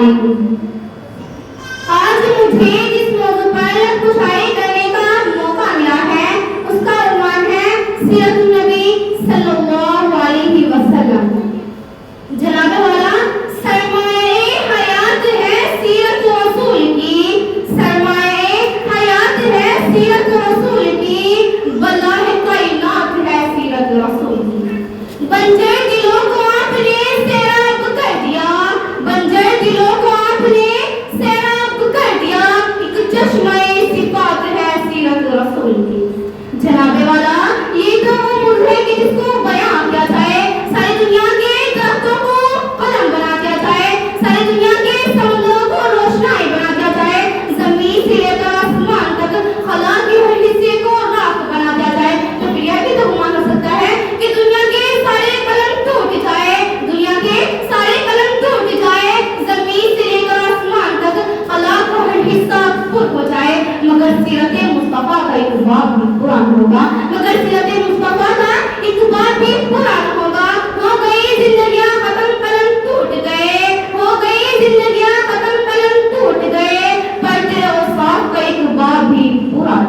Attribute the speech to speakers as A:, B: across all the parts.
A: علیکم۔ آج مجھے جس موضوع پر کشائی کرنے کا موقع ملا ہے اس کا عنوان ہے سیرت النبی صلی اللہ علیہ وسلم۔ جناب والا، سرمایہ حیات ہے سیرت رسول کی، سرمایہ حیات ہے سیرت رسول کی، بلاہ کائنات ہے سیرت رسول کی۔ بنجر دلوں کو آپ نے سیراب کر دیا، بنجر دلوں کو آپ نے سیراب کر دیا، ایک چشمہ صفات ہے سیرت رسول کی۔ جناب والا، یہ تو وہ ملک ہے کہ جس کو بیان کیا جائے، ساری دنیا کے درختوں کو قلم بنا دیا جائے، ساری دنیا کے سمندروں کو روشنائی بنا دیا جائے، زمین سے لے کر آسمان تک خلا کے ہر حصے کو راکھ بنا دیا جائے، تو پھر یہ بھی تو گمان ہو سکتا ہے کہ دنیا کے سارے قلم ٹوٹ جائے، دنیا کے سارے قلم ٹوٹ جائے، زمین سے لے کر آسمان تک خلا کا ہر حصہ پر ہو جائے، مگر سیرت مصطفیٰ کا ایک باب بھی قرآن ہوگا، مگر سیرت مصطفیٰ کا ایک باب بھی قرآن ہوگا۔ ہو گئی زندگیاں ختم، قلم ٹوٹ گئے، ہو گئی زندگیاں ختم، قلم ٹوٹ گئے، پر تیرے وصاف کا ایک باب بھی قرآن۔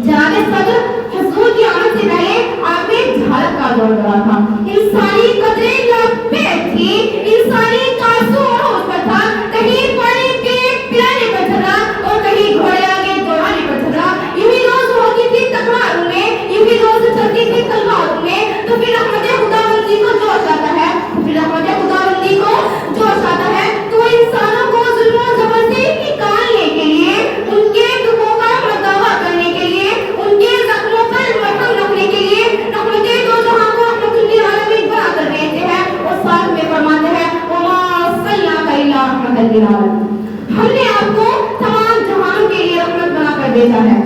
A: جناب صدر، حضور کی آمد سے پہلے آپ نے جھالک کا دور کرا تھا، انسانی قدریں لپیٹ تھی، انسانی تاسو عروج پر تھا، کہیں پانی پہ پلانے پر جھگڑا اور کہیں گھوڑے آگے دوڑانے پر جھگڑا، یوں ہی روز ہوتی تھی تکراروں میں، یوں ہی روز چلتی تھی تلواروں میں، تو پھر رحمت خداوندی کو جوش آتا ہے، تو پھر رحمت خداوندی کو جوش آتا ہے، تو انسانوں کو ظلم و جبر سے نکالنے کے لیے، ان کے دکھوں کا مداوا کرنے کے لیے، ان کے زخموں پر مرہم رکھنے کے لیے، رحمت دو جہاں کو رحمت للعالمین بنا کر بھیجتے ہیں، اور ساتھ میں فرماتے ہیں وما ارسلناک الا رحمۃ للعالمین، ہم نے آپ کو تمام جہانوں کے لیے رحمت بنا کر بھیجا ہے۔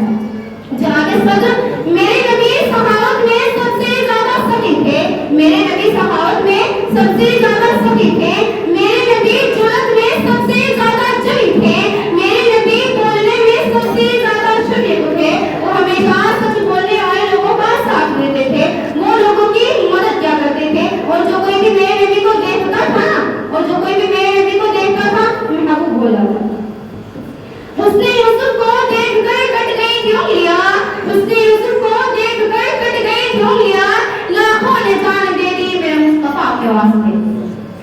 A: جناب صدر، میرے نبی صحابت میں سب سے زیادہ سخی تھے، میرے نبی صحابت میں سب سے زیادہ سخی تھے، میرے نبی جرأت میں سب سے زیادہ جری تھے، میرے نبی بولنے میں سب سے زیادہ شریک تھے، وہ ہمیشہ سچ بولنے والے لوگوں کا ساتھ دیتے تھے، وہ لوگوں کی مدد کیا کرتے تھے، اور جو کوئی بھی میرے نبی کو دیکھتا تھا نا، اور جو کوئی بھی میرے نبی کو دیکھتا تھا محبوب ہو جاتا تھا۔ اس نے یوسف کو دیکھ کر کٹ گئی کیوں لیا، اس نے یوسف کو دیکھ کر کٹ گئی کیوں لیا، لاکھوں نے جان دے دی میرے مصطفیٰ کے واسطے۔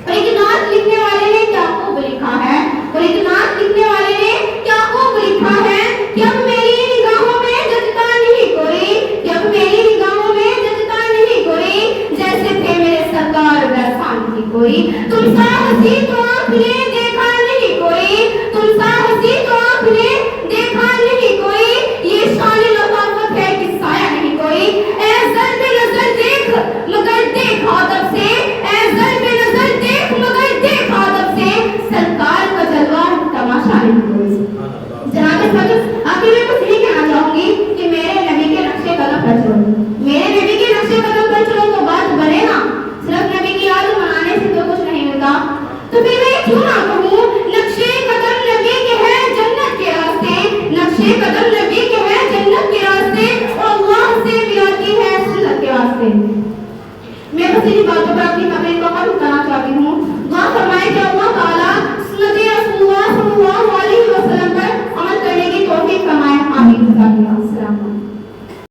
A: اور ایک نعت لکھنے والے نے کیا خوب لکھا ہے، اور ایک نعت لکھنے والے نے کیا خوب لکھا ہے کہ اب میری نگاہوں میں جچتا نہیں کوئی، کہ اب میری نگاہوں میں جچتا نہیں کوئی، جیسے تھے میرے سرکار ویسا نہیں کوئی، تم سا ہنسی تو آنکھ نے دیکھا نہیں کوئی، تم سا ہنسی تو آنکھ نے دیکھا نہیں کوئی، یہ شان لطافت ہے کہ سایہ نہیں کوئی، اے زر پہ نظر دیکھ مگر دیکھ ادب سے، اے زر پہ نظر دیکھ مگر دیکھ ادب سے، سرکار کا جلوہ تماشا نہیں کوئی۔ جناب صدر، آخر میں بس یہ کہنا چاہوں گی کہ میرے نبی کے نقشے قدم پر چلو،